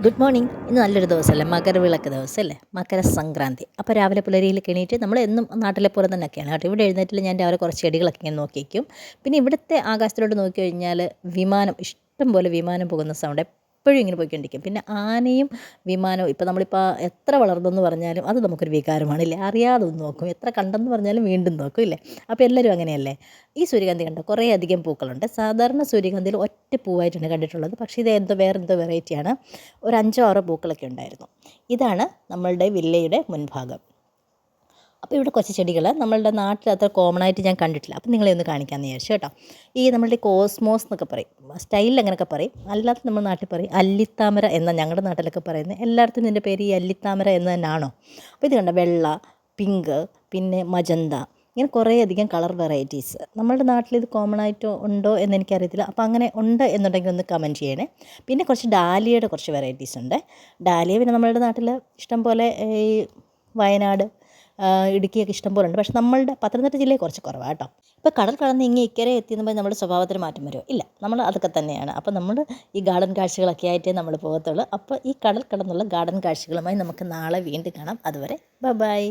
Good morning. ഇന്ന് നല്ലൊരു ദിവസമല്ലേ, മകരവിളക്ക് ദിവസമല്ലേ, മകരസംക്രാന്തി. അപ്പോൾ രാവിലെ പുലരിയിലൊക്കെ എണീറ്റ് നമ്മൾ എന്നും നാട്ടിലെ പോലെ തന്നെയൊക്കെയാണ് കേട്ടോ. ഇവിടെ എഴുന്നേറ്റിൽ ഞാൻ രാവിലെ കുറച്ച് ചെടികളൊക്കെ ഇങ്ങനെ നോക്കി വയ്ക്കും. പിന്നെ ഇവിടുത്തെ ആകാശത്തിലോട്ട് നോക്കി കഴിഞ്ഞാൽ വിമാനം, ഇഷ്ടം പോലെ വിമാനം പോകുന്ന സൗണ്ട് എപ്പോഴും ഇങ്ങനെ പോയിക്കൊണ്ടിരിക്കും. പിന്നെ ആനയും വിമാനവും ഇപ്പോൾ നമ്മളിപ്പോൾ എത്ര വളർന്നെന്ന് പറഞ്ഞാലും അത് നമുക്കൊരു വികാരമാണ് ഇല്ലേ, അറിയാതെ ഒന്ന് നോക്കും. എത്ര കണ്ടെന്ന് പറഞ്ഞാലും വീണ്ടും നോക്കും ഇല്ലേ. അപ്പോൾ എല്ലാവരും അങ്ങനെയല്ലേ. ഈ സൂര്യകാന്തി കണ്ടോ, കുറേ അധികം പൂക്കളുണ്ട്. സാധാരണ സൂര്യകാന്തിയിൽ ഒറ്റ പൂവായിട്ടാണ് കണ്ടിട്ടുള്ളത്, പക്ഷേ ഇത് വേറെന്തോ വെറൈറ്റിയാണ്. ഒരു 5-6 പൂക്കളൊക്കെ ഉണ്ടായിരുന്നു. ഇതാണ് നമ്മളുടെ വില്ലയുടെ മുൻഭാഗം. അപ്പോൾ ഇവിടെ കുറച്ച് ചെടികൾ നമ്മളുടെ നാട്ടിൽ അത്ര കോമൺ ആയിട്ട് ഞാൻ കണ്ടിട്ടില്ല. അപ്പോൾ നിങ്ങളെ ഒന്ന് കാണിക്കാമെന്ന് വിചാരിച്ചു കേട്ടോ. ഈ നമ്മളുടെ കോസ്മോസ് എന്നൊക്കെ പറയും, സ്റ്റൈലിൽ അങ്ങനെയൊക്കെ പറയും. അല്ലാത്ത നമ്മുടെ നാട്ടിൽ പറയും അല്ലിത്താമര എന്ന, ഞങ്ങളുടെ നാട്ടിലൊക്കെ പറയുന്നത്. എല്ലായിടത്തും ഇതിൻ്റെ പേര് ഈ അല്ലിത്താമര എന്ന് തന്നെയാണോ? അപ്പോൾ ഇത് കണ്ടോ, വെള്ള, പിങ്ക്, പിന്നെ മജന്ത, ഇങ്ങനെ കുറേ അധികം കളർ വെറൈറ്റീസ്. നമ്മളുടെ നാട്ടിൽ ഇത് കോമൺ ആയിട്ട് ഉണ്ടോ എന്ന് എനിക്കറിയത്തില്ല. അപ്പോൾ അങ്ങനെ ഉണ്ട് എന്നുണ്ടെങ്കിൽ ഒന്ന് കമൻറ്റ് ചെയ്യണേ. പിന്നെ കുറച്ച് ഡാലിയയുടെ കുറച്ച് വെറൈറ്റീസ് ഉണ്ട്. ഡാലിയ പിന്നെ നമ്മളുടെ നാട്ടിൽ ഇഷ്ടം പോലെ ഈ വയനാട്, ഇടുക്കിയൊക്കെ ഇഷ്ടം പോലെ ഉണ്ട്. പക്ഷേ നമ്മളുടെ പത്തനംതിട്ട ജില്ലയിൽ കുറച്ച് കുറവാണ് കേട്ടോ. ഇപ്പോൾ കടൽ കടന്ന് ഇങ്ങനെ ഇക്കരെ എത്തിയെന്നുമ്പോൾ നമ്മുടെ സ്വഭാവത്തിന് മാറ്റം വരുമോ? ഇല്ല, നമ്മൾ അതൊക്കെ തന്നെയാണ്. അപ്പോൾ നമ്മൾ ഈ ഗാർഡൻ കാഴ്ചകളൊക്കെ ആയിട്ടേ നമ്മൾ പോകത്തുള്ളൂ. അപ്പോൾ ഈ കടൽ കടന്നുള്ള ഗാർഡൻ കാഴ്ചകളുമായി നമുക്ക് നാളെ വീണ്ടും കാണാം. അതുവരെ ബൈ.